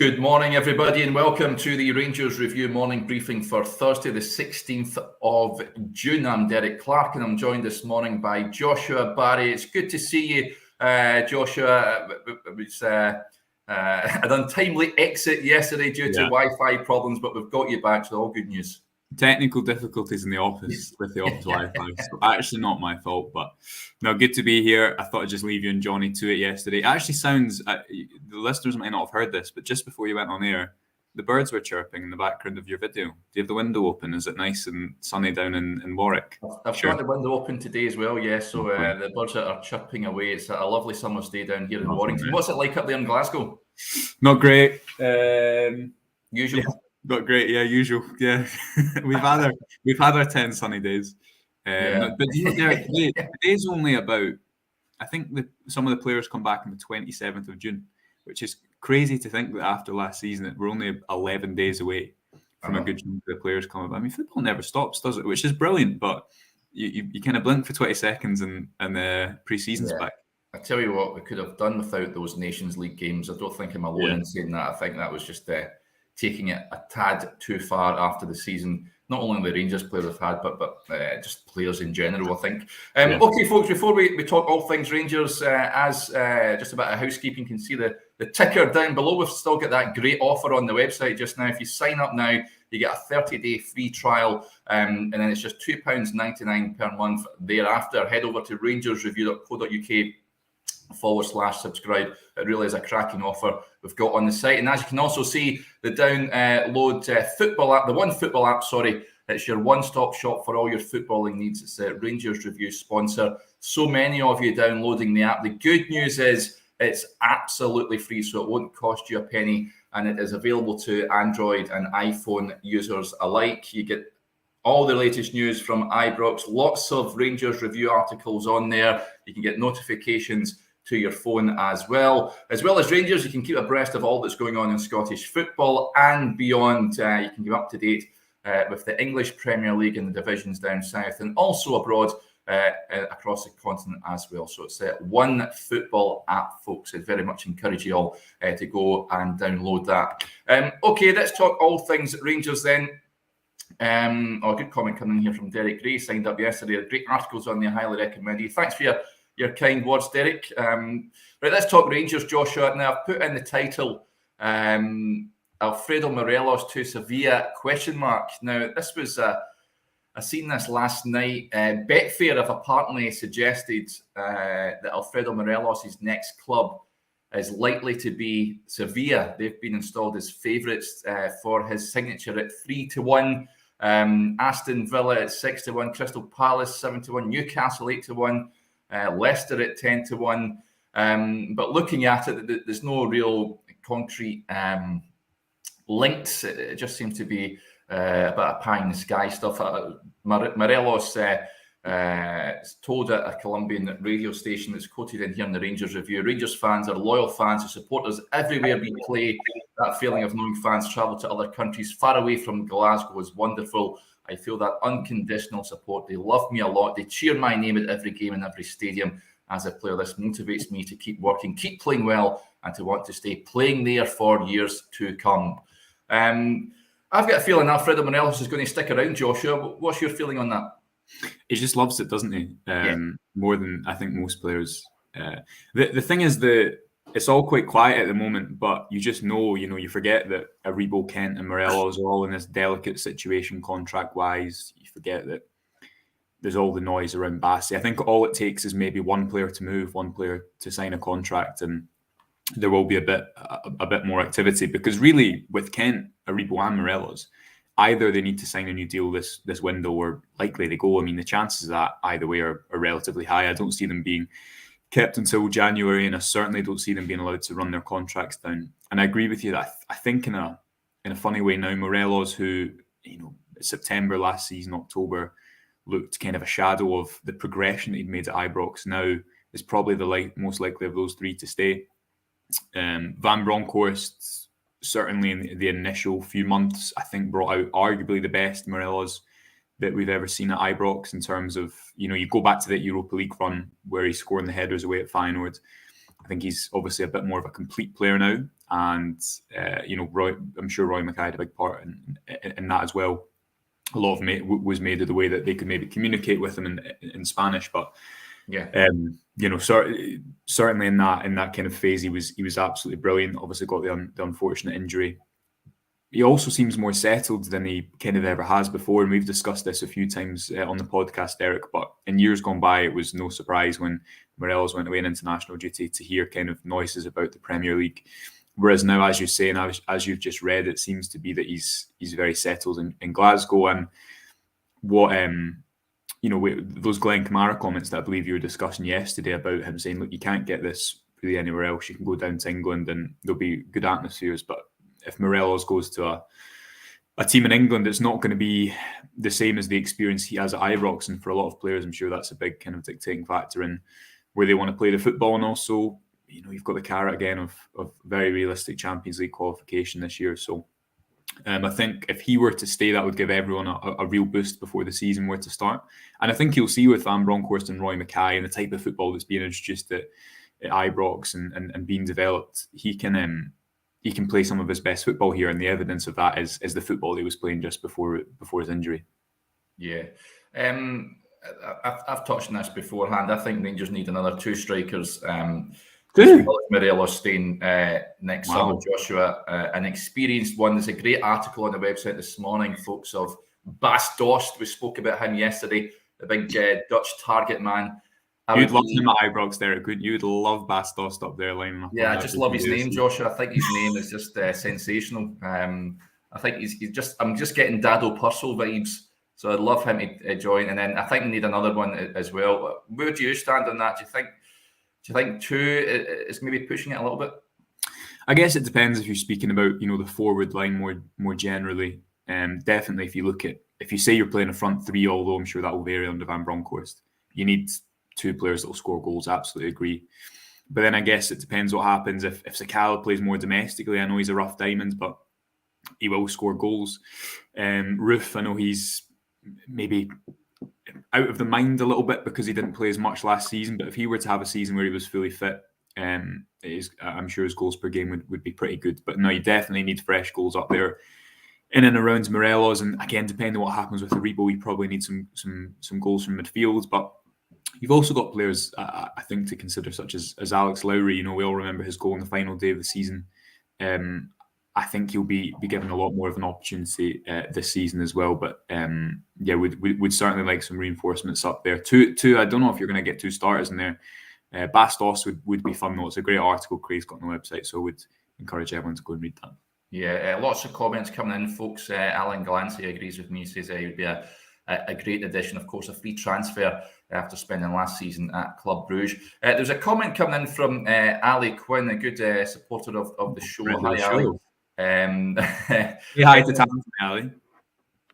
Good morning, everybody, and welcome to the Rangers Review morning briefing for Thursday, the 16th of June. I'm Derek Clark, and I'm joined this morning by Joshua Barrie. It's good to see you, Joshua. It was an untimely exit yesterday due to Wi-Fi problems, but we've got you back, so all good news. Technical difficulties in the office with the office Wi-Fi, so actually not my fault, but no, good to be here. I thought I'd just leave you and Johnny to it yesterday. It actually sounds, the listeners might not have heard this, but just before you went on air, the birds were chirping in the background of your video. Do you have the window open? Is it nice and sunny down in Warwick? I've got the window open today as well, yes, so the birds are chirping away. It's a lovely summer's day down here in Warrington. What's it like up there in Glasgow? Not great. Usual? Yeah. Not great, yeah, usual. Yeah, we've had our 10 sunny days, but today's only about. I think some of the players come back on the 27th of June, which is crazy to think that after last season we're only 11 days away from a good chunk of the players coming back. I mean, football never stops, does it? Which is brilliant, but you kind of blink for 20 seconds and the pre-season's back. I tell you what, we could have done without those Nations League games. I don't think I'm alone in saying that. I think that was just taking it a tad too far after the season. Not only the Rangers players have had, but just players in general, I think. Okay, folks, before we talk all things Rangers, as just about a housekeeping, can see the ticker down below. We've still got that great offer on the website just now. If you sign up now, you get a 30-day free trial, and then it's just £2.99 per month thereafter. Head over to rangersreview.co.uk/subscribe. It really is a cracking offer we've got on the site. And as you can also see, the download football app, the One Football app, it's your one-stop shop for all your footballing needs. It's a Rangers Review sponsor. So many of you downloading the app. The good news is it's absolutely free, so it won't cost you a penny, and it is available to Android and iPhone users alike. You get all the latest news from Ibrox, lots of Rangers Review articles on there. You can get notifications to your phone as well as Rangers. You can keep abreast of all that's going on in Scottish football and beyond. You can get up to date with the English Premier League and the divisions down south, and also abroad across the continent as well. So it's One Football app, folks. I very much encourage you all to go and download that. Okay, let's talk all things Rangers then. A good comment coming in here from Derek Gray, signed up yesterday. Great articles on there, highly recommend you. Thanks for your kind words, Derek. Right, let's talk Rangers, Joshua. Now, I've put in the title, Alfredo Morelos to Sevilla, ? Now, this was, I seen this last night. Betfair have apparently suggested that Alfredo Morelos' next club is likely to be Sevilla. They've been installed as favourites for his signature at 3-1. Aston Villa at 6-1, Crystal Palace 7-1, Newcastle 8-1, Leicester at 10-1. But looking at it, there's no real concrete links. It just seems to be a bit of pie in the sky stuff. Morelos told a Colombian radio station that's quoted in here in the Rangers Review, Rangers fans are loyal fans who support us everywhere we play. That feeling of knowing fans travel to other countries far away from Glasgow is wonderful. I feel that unconditional support. They love me a lot. They cheer my name at every game in every stadium. As a player, this motivates me to keep working, keep playing well, and to want to stay playing there for years to come. I've got a feeling Alfredo Morelos is going to stick around, Joshua. What's your feeling on that? He just loves it, doesn't he? More than I think most players. The thing is that it's all quite quiet at the moment, but you just know, you forget that Aribo, Kent and Morelos are all in this delicate situation contract-wise. You forget that there's all the noise around Bassi. I think all it takes is maybe one player to move, one player to sign a contract, and there will be a bit more activity. Because really, with Kent, Aribo and Morelos, either they need to sign a new deal this window or likely to go. I mean, the chances of that either way are relatively high. I don't see them being kept until January, and I certainly don't see them being allowed to run their contracts down. And I agree with you that I think in a funny way now, Morelos, who September last season, October, looked kind of a shadow of the progression that he'd made at Ibrox, now is probably the most likely of those three to stay. Van Bronckhorst, certainly in the initial few months, I think brought out arguably the best Morelos that we've ever seen at Ibrox in terms of, you go back to that Europa League run where he's scoring the headers away at Feyenoord. I think he's obviously a bit more of a complete player now, and I'm sure Roy Mackay had a big part in that as well. A lot of was made of the way that they could maybe communicate with him in Spanish, but certainly in that kind of phase, he was absolutely brilliant. Obviously, got the unfortunate injury. He also seems more settled than he kind of ever has before, and we've discussed this a few times on the podcast, Derek. But in years gone by, it was no surprise when Morelos went away on international duty to hear kind of noises about the Premier League. Whereas now, as you say, and as you've just read, it seems to be that he's very settled in Glasgow. And what those Glenn Kamara comments that I believe you were discussing yesterday about him saying, look, you can't get this really anywhere else. You can go down to England and there'll be good atmospheres, but if Morelos goes to a team in England, it's not going to be the same as the experience he has at Ibrox. And for a lot of players, I'm sure that's a big kind of dictating factor in where they want to play the football. And also, you've got the carrot again of very realistic Champions League qualification this year. So I think if he were to stay, that would give everyone a real boost before the season were to start. And I think you'll see with Van Bronckhorst and Roy Mackay and the type of football that's being introduced at Ibrox and being developed, he can play some of his best football here, and the evidence of that is the football he was playing just before his injury. Yeah. I've touched on this beforehand. I think Rangers need another 2 strikers. Morelos staying next summer. Joshua, an experienced one. There's a great article on the website this morning, folks, of Bas Dost. We spoke about him yesterday, the big Dutch target man. You'd love him at Ibrox, Derek, wouldn't you? You'd love Bas Dost up there lining up. Yeah, I just love his name, Joshua. I think his name is just sensational. I think I'm just getting Dado Purcell vibes. So I'd love him to join. And then I think we need another one as well. Where do you stand on that? Do you think 2 is maybe pushing it a little bit? I guess it depends if you're speaking about, the forward line more generally. Definitely, if you say you're playing a front 3, although I'm sure that will vary under Van Bronckhorst, you need 2 players that will score goals. Absolutely agree. But then I guess it depends what happens if Sakala plays more domestically. I know he's a rough diamond, but he will score goals. Roof, I know he's maybe out of the mind a little bit because he didn't play as much last season. But if he were to have a season where he was fully fit, I'm sure his goals per game would be pretty good. But no, you definitely need fresh goals up there in and around Morelos. And again, depending on what happens with Aribo, you probably need some goals from midfield. But you've also got players, I think, to consider, such as Alex Lowry. We all remember his goal on the final day of the season. I think he'll be given a lot more of an opportunity this season as well. But we'd certainly like some reinforcements up there. Two, I don't know if you're going to get 2 starters in there. Bas Dost would be fun though. It's a great article Craig's got on the website, so I would encourage everyone to go and read that. Yeah, lots of comments coming in, folks. Alan Glancy agrees with me, says he would be a great addition, of course, a free transfer after spending last season at Club Brugge. There's a comment coming in from Ali Quinn, a good supporter of the show. Hi, Ali. Hi to Tam, Ali.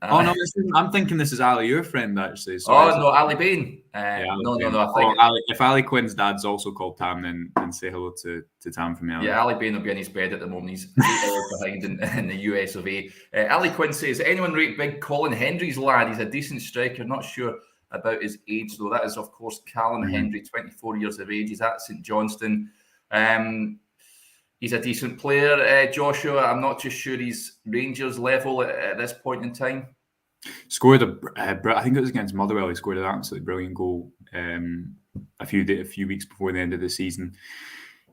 Oh no, I'm thinking this is Ali, your friend, actually. No, Ali Bain. No. I think if Ali Quinn's dad's also called Tam, then say hello to Tam from me. Ali. Yeah, Ali Bain will be in his bed at the moment. He's 8 hours behind in the US of A. Ali Quinn says, anyone rate big Colin Hendry's lad? He's a decent striker. Not sure about his age, though. That is, of course, Callum Hendry, 24 years of age. He's at St Johnstone. He's a decent player, Joshua. I'm not too sure he's Rangers level at this point in time. Scored I think it was against Motherwell. He scored an absolutely brilliant goal a few weeks before the end of the season.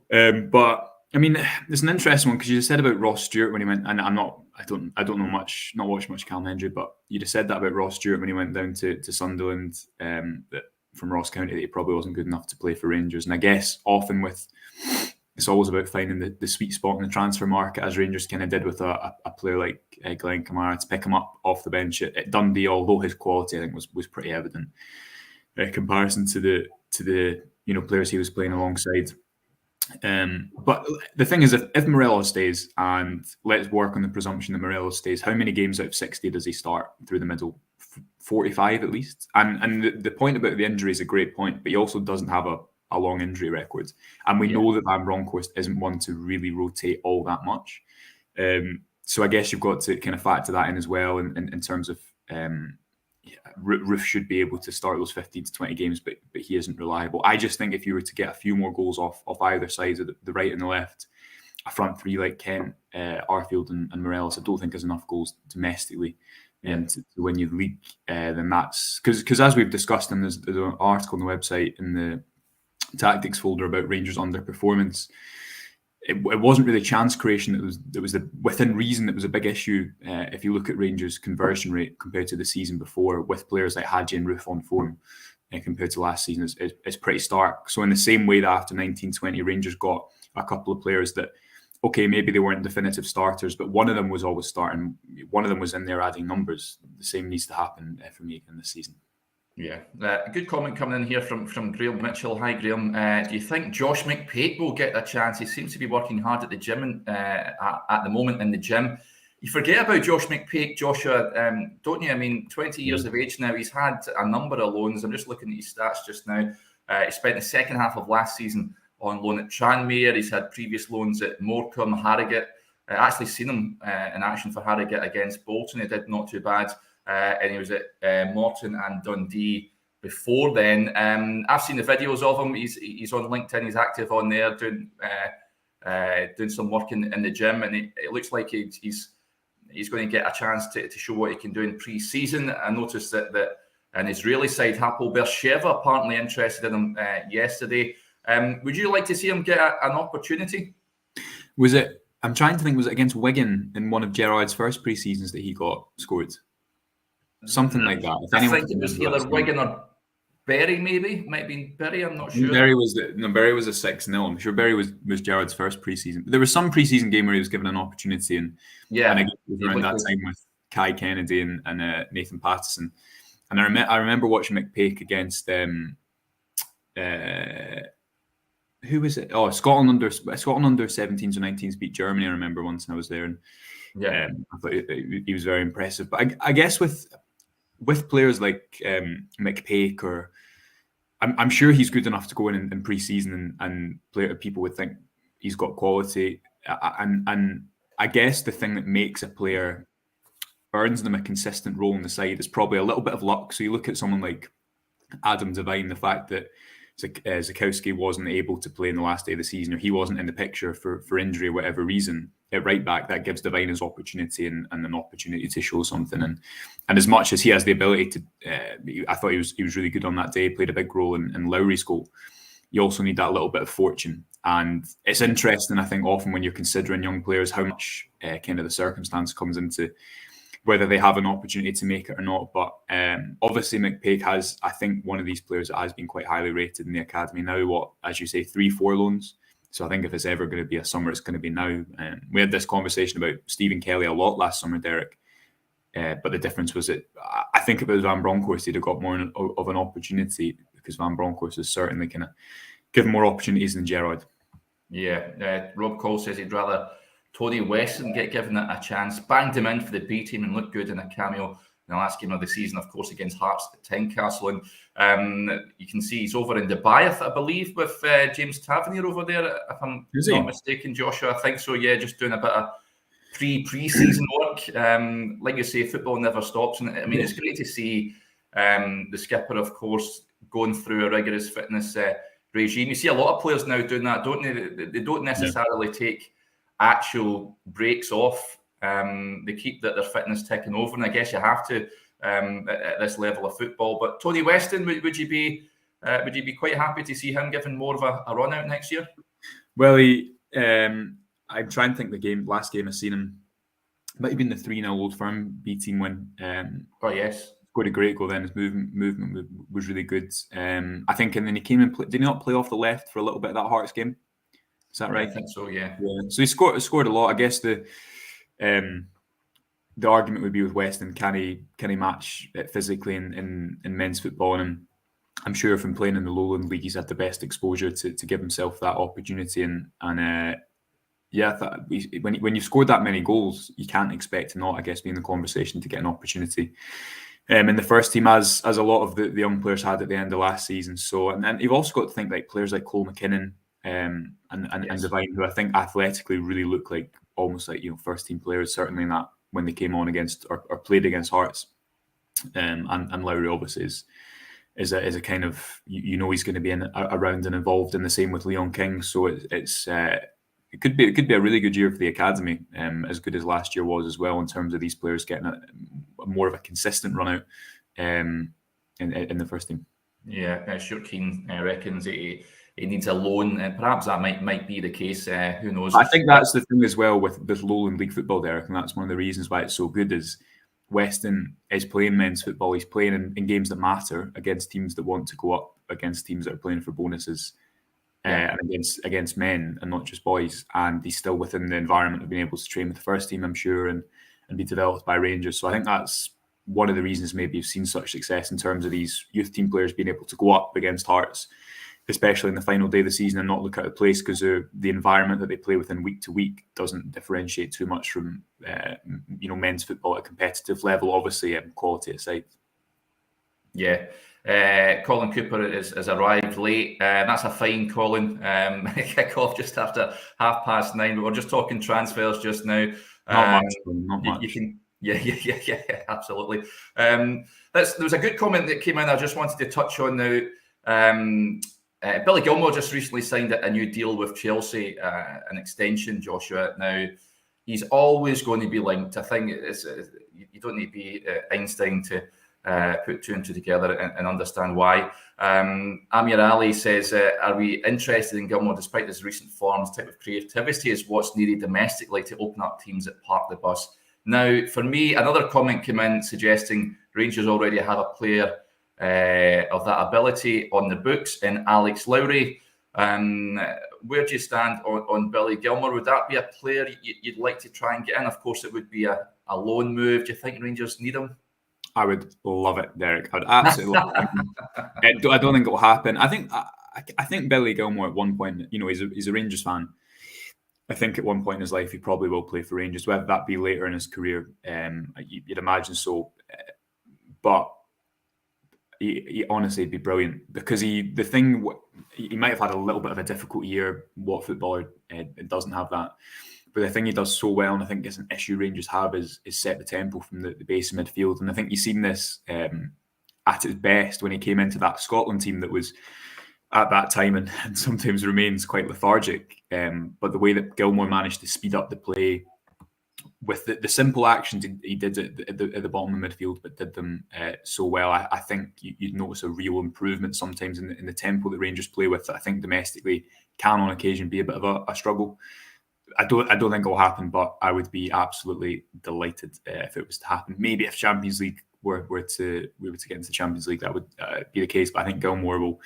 But I mean, it's an interesting one because you just said about Ross Stewart when he went, and I don't know much, not watched much Callum Hendry, but you just said that about Ross Stewart when he went down to Sunderland, that from Ross County that he probably wasn't good enough to play for Rangers. And I guess often it's always about finding the sweet spot in the transfer market, as Rangers kind of did with a player like Glenn Kamara, to pick him up off the bench at Dundee, although his quality I think was pretty evident in comparison to the players he was playing alongside. But the thing is, if Morelos stays, and let's work on the presumption that Morelos stays, how many games out of 60 does he start through the middle? 45 at least. And the point about the injury is a great point, but he also doesn't have a long injury record, and we know that Van Bronckhorst isn't one to really rotate all that much. So I guess you've got to kind of factor that in as well in terms of Roof should be able to start those 15 to 20 games, but he isn't reliable. I just think if you were to get a few more goals off either side of the right and the left, a front three like Kent, Arfield and Morelos, I don't think there's enough goals domestically to win you the league. Then that's because as we've discussed, and there's an article on the website in the tactics folder about Rangers' underperformance. It wasn't really chance creation that was within reason that was a big issue. If you look at Rangers' conversion rate compared to the season before, with players like Hadji and Roof on form, compared to last season, it's pretty stark. So in the same way that after 1920, Rangers got a couple of players that, okay, maybe they weren't definitive starters, but one of them was always starting. One of them was in there adding numbers. The same needs to happen for me in this season. Yeah, a good comment coming in here from Graham Mitchell. Hi, Graham. Do you think Josh McPake will get a chance? He seems to be working hard at the gym at the moment in the gym. You forget about Josh McPake, Joshua, don't you? I mean, 20 years of age now. He's had a number of loans. I'm just looking at his stats just now. He spent the second half of last season on loan at Tranmere. He's had previous loans at Morecambe, Harrogate. I actually seen him in action for Harrogate against Bolton. He did not too bad. And he was at Morton and Dundee before then. I've seen the videos of him. He's on LinkedIn. He's active on there doing some work in the gym, and it looks like he's going to get a chance to show what he can do in pre-season. I noticed that an Israeli side, Hapoel Beersheva, apparently interested in him yesterday. Would you like to see him get an opportunity? Was it? I'm trying to think. Was it against Wigan in one of Gerrard's first pre-seasons that he scored? Something like that. I think it was either Wigan or Barrie, maybe. Might be Barrie, I'm not sure. Barrie was a 6-0. I'm sure Barrie was Gerrard's first pre-season. There was some pre-season game where he was given an opportunity, and I guess it was around that time with Kai Kennedy and Nathan Patterson. And I remember watching McPake against who was it? Oh, Scotland under 17s or 19s beat Germany. I remember once, and I was there, and I thought he was very impressive. But I guess with players like McPake, or I'm sure he's good enough to go in pre-season and people would think he's got quality. And I guess the thing that makes a player earns them a consistent role in the side is probably a little bit of luck. So you look at someone like Adam Devine, the fact that Zakowski wasn't able to play in the last day of the season, or he wasn't in the picture for injury or whatever reason, at right back, that gives Devine his opportunity and an opportunity to show something. And as much as he has the ability to, I thought he was really good on that day, played a big role in Lowry's goal. You also need that little bit of fortune. And it's interesting, I think, often when you're considering young players, how much kind of the circumstance comes into whether they have an opportunity to make it or not. But obviously McPake has, I think, one of these players that has been quite highly rated in the academy now, as you say, 3-4 loans. So I think if it's ever going to be a summer, it's going to be now. We had this conversation about Stephen Kelly a lot last summer, Derek. But the difference was that I think if it was Van Bronckhorst, he'd have got more of an opportunity, because Van Bronckhorst is certainly kind of given more opportunities than Gerrard. Yeah, Rob Cole says he'd rather Tony Weston get given a chance. Banged him in for the B team and looked good in a cameo in the last game of the season, of course, against Hearts at Tynecastle. And you can see he's over in Dubai, I believe, with James Tavernier over there, if I'm not mistaken, Joshua. I think so, yeah, just doing a bit of pre-season work. Like you say, football never stops. And I mean, it's great to see the skipper, of course, going through a rigorous fitness regime. You see a lot of players now doing that, don't they? They don't necessarily take actual breaks off. They keep their fitness ticking over, and I guess you have to at this level of football. But Tony Weston, would you be quite happy to see him given more of a run out next year? Well, I'm trying to think the last game I seen him, might have been the 3-0 Old Firm B team win. Oh yes, scored a great goal then. His movement was really good. I think, and then he came and did he not play off the left for a little bit of that Hearts game? Is that right? I think so, yeah. So he scored a lot. I guess the argument would be with Weston, can he match it physically in men's football? And I'm sure from playing in the Lowland League, he's had the best exposure to give himself that opportunity. And when you've scored that many goals, you can't expect to not, I guess, be in the conversation to get an opportunity. In the first team, as a lot of the young players had at the end of last season. So, and then you've also got to think like players like Cole McKinnon, and Devine, who I think athletically really look like almost like first team players, certainly in that when they came on against or played against Hearts. and Lowry obviously is a kind of, he's going to be around and involved in the same with Leon King. So it could be a really good year for the academy, as good as last year was as well, in terms of these players getting a more of a consistent run out in the first team. Yeah, Stuart Keane reckons he needs a loan, and perhaps that might be the case. Who knows? I think that's the thing as well with Lowland League football, Derek, and that's one of the reasons why it's so good. Is Weston is playing men's football. He's playing in games that matter against teams that want to go up, against teams that are playing for bonuses, and against men and not just boys. And he's still within the environment of being able to train with the first team, I'm sure, and be developed by Rangers. So I think that's one of the reasons maybe you've seen such success in terms of these youth team players being able to go up against Hearts, especially in the final day of the season, and not look out of place, because the environment that they play within week to week doesn't differentiate too much from men's football at a competitive level, obviously, quality aside. Yeah. Colin Cooper has arrived late. That's a fine, Colin. Kick off just after 9:30, but we're just talking transfers just now. Not much. You can, yeah, absolutely. There was a good comment that came in I just wanted to touch on now. Billy Gilmour just recently signed a new deal with Chelsea, an extension, Joshua. Now, he's always going to be linked. I think you don't need to be Einstein to put two and two together and understand why. Amir Ali says, are we interested in Gilmour despite his recent forms? Type of creativity is what's needed domestically to open up teams that park the bus. Now, for me, another comment came in suggesting Rangers already have a player of that ability on the books in Alex Lowry. Where do you stand on Billy Gilmour? Would that be a player you'd like to try and get in? Of course, it would be a loan move. Do you think Rangers need him? I would love it, Derek. I would absolutely love it. I don't think it will happen. I think Billy Gilmour at one point, he's a Rangers fan. I think at one point in his life he probably will play for Rangers, whether that be later in his career. You'd imagine so. But he honestly would be brilliant, because he might have had a little bit of a difficult year. What footballer doesn't have that? But the thing he does so well, and I think it's an issue Rangers have, is set the tempo from the base of midfield. And I think you've seen this at its best when he came into that Scotland team that was at that time and sometimes remains quite lethargic. But the way that Gilmour managed to speed up the play with the simple actions he did at the bottom of midfield, but did them so well, I think you'd notice a real improvement sometimes in the tempo that Rangers play with, that I think domestically can on occasion be a bit of a struggle. I don't think it will happen, but I would be absolutely delighted if it was to happen. Maybe if Champions League we were to get into the Champions League, that would be the case. But I think Gilmour will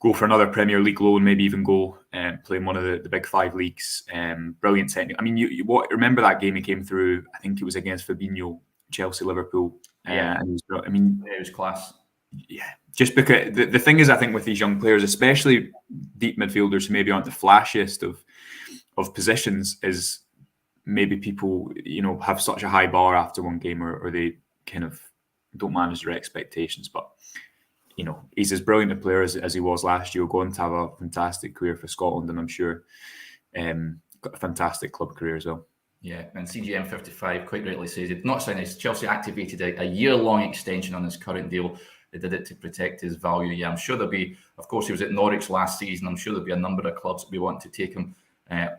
go for another Premier League loan, maybe even go and play in one of the big five leagues. Brilliant technique. I mean, remember that game he came through? I think it was against Fabinho, Chelsea, Liverpool. Yeah, it was class. Yeah, just because the thing is, I think with these young players, especially deep midfielders who maybe aren't the flashiest of positions, is maybe people have such a high bar after one game, or they kind of don't manage their expectations. But he's as brilliant a player as he was last year, going to have a fantastic career for Scotland, and I'm sure got a fantastic club career as well. Yeah, and CGM55 quite rightly says it. Not saying this, Chelsea activated a year-long extension on his current deal. They did it to protect his value. Yeah, I'm sure there'll be, of course, he was at Norwich last season. I'm sure there'll be a number of clubs that we want to take him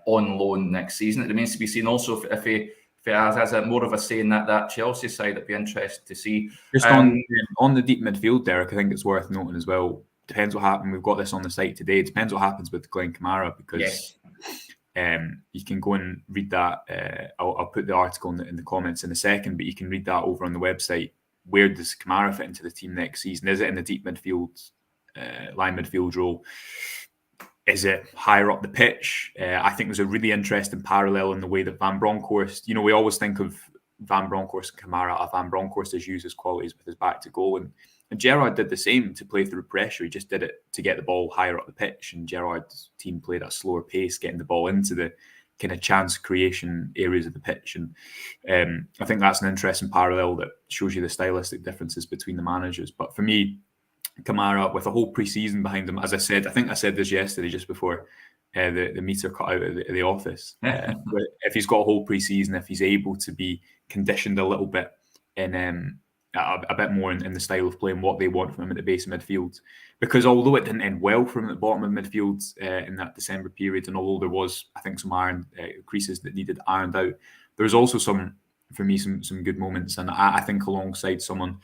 on loan next season. It remains to be seen also if he has more of a say in that Chelsea side. It'd be interesting to see. Just on the deep midfield, Derek, I think it's worth noting as well. Depends what happens. We've got this on the site today. It depends what happens with Glenn Kamara, because you can go and read that. I'll put the article in the comments in a second, but you can read that over on the website. Where does Kamara fit into the team next season? Is it in the deep midfield, line midfield role? Is it higher up the pitch? I think there's a really interesting parallel in the way that Van Bronckhorst, we always think of Van Bronckhorst and Kamara. Van Bronckhorst has used his qualities with his back to goal, and Gerrard did the same to play through pressure. He just did it to get the ball higher up the pitch, and Gerrard's team played at a slower pace, getting the ball into the kind of chance creation areas of the pitch. And I think that's an interesting parallel that shows you the stylistic differences between the managers. But for me, Kamara, with a whole pre-season behind him, as I said, I think I said this yesterday just before the meter cut out of the office. But if he's got a whole pre-season, if he's able to be conditioned a little bit in a bit more in the style of playing, what they want from him at the base of midfield. Because although it didn't end well for him at the bottom of midfield in that December period, and although there was, I think, some creases that needed ironed out, there was also some good moments. And I think alongside someone,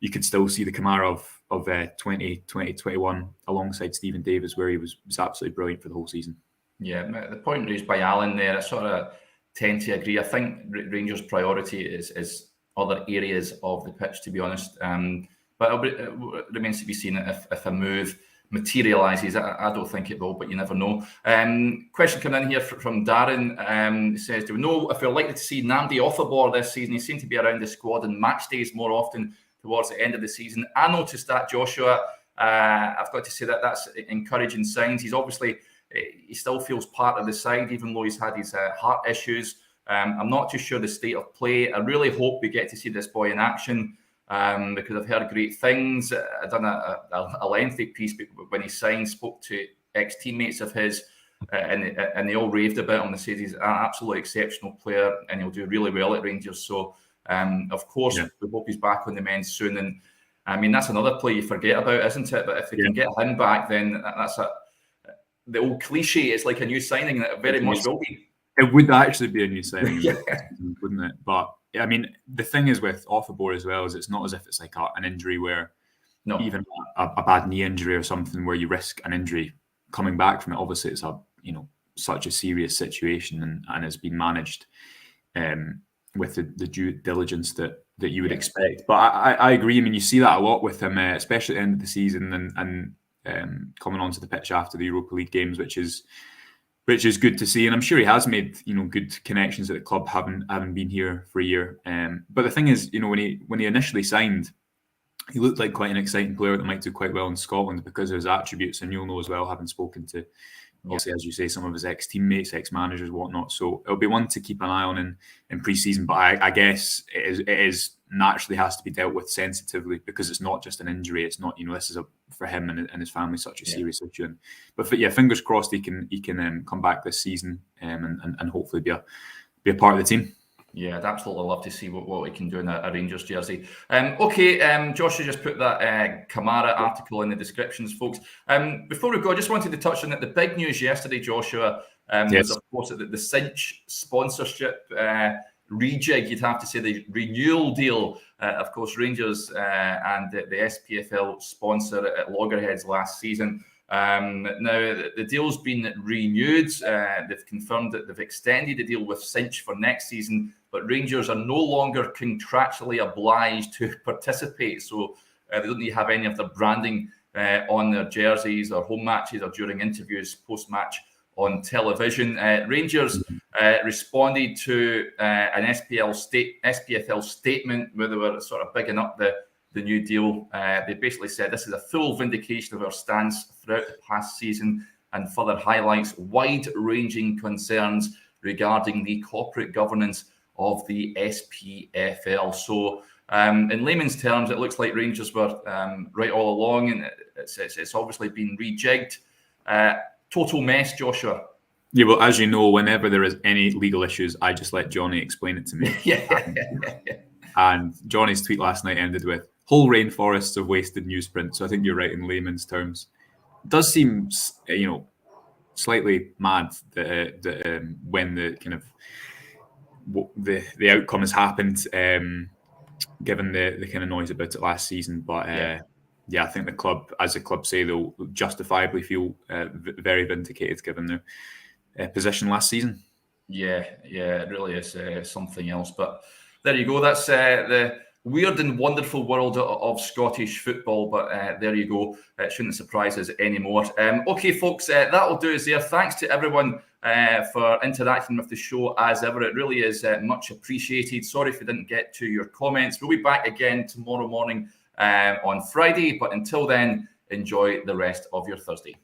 you could still see the Kamara of 2021 alongside Stephen Davis, where he was absolutely brilliant for the whole season. Yeah, the point raised by Alan there, I sort of tend to agree. I think Rangers' priority is other areas of the pitch, to be honest. But it remains to be seen if a move materialises. I don't think it will, but you never know. Question coming in here from Darren. Says, do we know if we're likely to see Nnamdi Offabor this season? He seemed to be around the squad and match days more often towards the end of the season. I noticed that, Joshua. I've got to say that's encouraging signs. He's obviously, he still feels part of the side, even though he's had his heart issues. I'm not too sure the state of play. I really hope we get to see this boy in action because I've heard great things. I've done a lengthy piece when he signed, spoke to ex-teammates of his, and they all raved about him. They said he's an absolutely exceptional player and he'll do really well at Rangers. So, of course, we hope he's back on the mend soon. And I mean, that's another play you forget about, isn't it? But if they can get him back, then that's the old cliche. It's like a new signing that very much will be. It would actually be a new signing, wouldn't it? But I mean, the thing is with Offabor as well is it's not as if it's like an injury where, even a bad knee injury or something where you risk an injury coming back from it. Obviously, it's such a serious situation and has been managed with the due diligence that you would expect. But I agree. I mean, you see that a lot with him, especially at the end of the season and coming onto the pitch after the Europa League games, which is good to see. And I'm sure he has made good connections at the club, having been here for a year. But the thing is, when he initially signed, he looked like quite an exciting player that might do quite well in Scotland because of his attributes. And you'll know as well, having spoken to, obviously, as you say, some of his ex-teammates, ex-managers, whatnot. So it'll be one to keep an eye on in pre-season. But I guess it is naturally has to be dealt with sensitively because it's not just an injury. It's not, this is for him and his family such a serious issue. But fingers crossed he can come back this season and hopefully be a part of the team. Yeah, I'd absolutely love to see what we can do in a Rangers jersey. Joshua just put that Kamara article in the descriptions, folks. Before we go, I just wanted to touch on it. The big news yesterday, Joshua, was of course the Cinch sponsorship rejig, you'd have to say, the renewal deal. Of course, Rangers and the SPFL sponsor at Loggerheads last season. Now, the deal's been renewed. They've confirmed that they've extended the deal with Cinch for next season, but Rangers are no longer contractually obliged to participate. So they don't need to have any of their branding on their jerseys or home matches or during interviews post-match on television. Rangers responded to an SPFL statement where they were sort of bigging up the new deal. They basically said this is a full vindication of our stance throughout the past season and further highlights wide-ranging concerns regarding the corporate governance of the SPFL. So in layman's terms, it looks like Rangers were right all along, and it's obviously been rejigged. Total mess, Joshua. Yeah, well, as you know, whenever there is any legal issues, I just let Johnny explain it to me. And Johnny's tweet last night ended with whole rainforests of wasted newsprint. So I think you're right in layman's terms. It does seem, slightly mad that when the kind of the outcome has happened, given the kind of noise about it last season. But I think the club, as the club say, they'll justifiably feel very vindicated given their position last season. Yeah, it really is something else. But there you go. That's the weird and wonderful world of Scottish football. But there you go. It shouldn't surprise us anymore. Okay, folks, that'll do us there. Thanks to everyone for interacting with the show as ever. It really is much appreciated. Sorry if we didn't get to your comments. We'll be back again tomorrow morning on Friday. But until then, enjoy the rest of your Thursday.